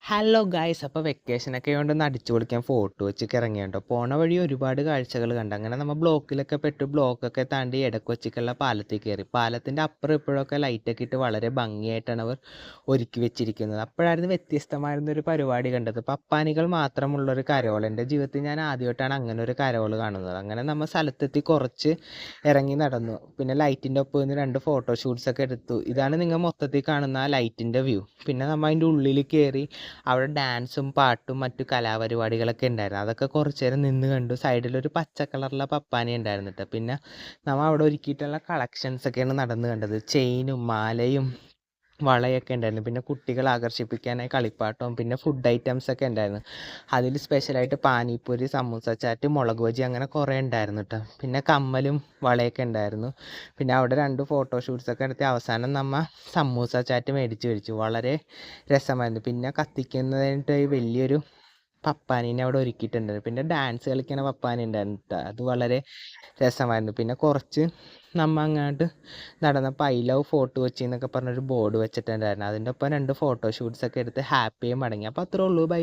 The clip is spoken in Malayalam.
ഹലോ ഗായ്സ്, അപ്പോൾ വെക്കേഷനൊക്കെ കൊണ്ടൊന്ന് അടിച്ചു പൊളിക്കാൻ ഫോട്ടോ വെച്ചൊക്കെ ഇറങ്ങിയുണ്ടോ. പോണ വഴി ഒരുപാട് കാഴ്ചകൾ കണ്ടു. അങ്ങനെ നമ്മൾ ബ്ലോക്കിലൊക്കെ പെട്ട് ബ്ലോക്കൊക്കെ താണ്ടി ഇടക്കൊച്ചിക്കുള്ള പാലത്തിൽ കയറി. പാലത്തിൻ്റെ അപ്പുറം ഇപ്പോഴൊക്കെ ലൈറ്റൊക്കെ ഇട്ട് വളരെ ഭംഗിയായിട്ടാണ് അവർ ഒരുക്കി വെച്ചിരിക്കുന്നത്. അപ്പോഴായിരുന്നു വ്യത്യസ്തമായിരുന്നൊരു പരിപാടി കണ്ടത്. പപ്പാനികൾ മാത്രമുള്ളൊരു കരോൾ. എൻ്റെ ജീവിതത്തിൽ ഞാൻ ആദ്യമായിട്ടാണ് അങ്ങനെ ഒരു കരോൾ കാണുന്നത്. അങ്ങനെ നമ്മൾ സ്ഥലത്തെത്തി കുറച്ച് ഇറങ്ങി നടന്നു. പിന്നെ ലൈറ്റിൻ്റെ ഒപ്പം നിന്ന് 2 ഫോട്ടോഷൂട്ട്സൊക്കെ എടുത്തു. ഇതാണ് നിങ്ങൾ മൊത്തത്തിൽ കാണുന്ന ആ ലൈറ്റിൻ്റെ വ്യൂ. പിന്നെ നമ്മൾ അതിൻ്റെ ഉള്ളിൽ കയറി അവിടെ ഡാൻസും പാട്ടും മറ്റു കലാപരിപാടികളൊക്കെ ഉണ്ടായിരുന്നു. അതൊക്കെ കുറച്ച് നേരം നിന്ന് കണ്ടു. സൈഡിലൊരു പച്ച കളറുള്ള പപ്പാനി ഉണ്ടായിരുന്നു കേട്ടോ. പിന്നെ നമ്മൾ അവിടെ ഒരുക്കിയിട്ടുള്ള കളക്ഷൻസൊക്കെയാണ് നടന്ന് കണ്ടത്. ചെയിനും മാലയും വളയൊക്കെ ഉണ്ടായിരുന്നു. പിന്നെ കുട്ടികളെ ആകർഷിപ്പിക്കാനായി കളിപ്പാട്ടവും പിന്നെ ഫുഡ് ഐറ്റംസൊക്കെ ഉണ്ടായിരുന്നു. അതിൽ സ്പെഷ്യലായിട്ട് പാനിപ്പൂരി, സമൂസ ചാറ്റ്, മുളക് ബജി അങ്ങനെ കുറേ ഉണ്ടായിരുന്നു കേട്ടോ. പിന്നെ കമ്മലും വളയൊക്കെ ഉണ്ടായിരുന്നു. പിന്നെ അവിടെ 2 ഫോട്ടോഷൂട്ട്സൊക്കെ എടുത്ത് അവസാനം നമ്മൾ സമൂസ ചാറ്റ് മേടിച്ച് കഴിച്ചു. വളരെ രസമായിരുന്നു. പിന്നെ കത്തിക്കുന്നതായിട്ട് വലിയൊരു പപ്പാനീനെ അവിടെ ഒരുക്കിയിട്ടുണ്ടായിരുന്നു. പിന്നെ ഡാൻസ് കളിക്കുന്ന പപ്പാനി ഉണ്ടായിരുന്നു കേട്ടോ. അത് വളരെ രസമായിരുന്നു. പിന്നെ കുറച്ച് നമ്മൾ അങ്ങോട്ട് നടന്നപ്പോൾ ഐ ലവ് ഫോർട്ട് കൊച്ചി എന്നൊക്കെ പറഞ്ഞൊരു ബോർഡ് വെച്ചിട്ടുണ്ടായിരുന്നു. അതിൻ്റെ ഒപ്പം 2 ഫോട്ടോഷൂട്ട്സൊക്കെ എടുത്ത് ഹാപ്പിയും മടങ്ങി. അപ്പോൾ അത്രേ ഉള്ളൂ. ബൈ.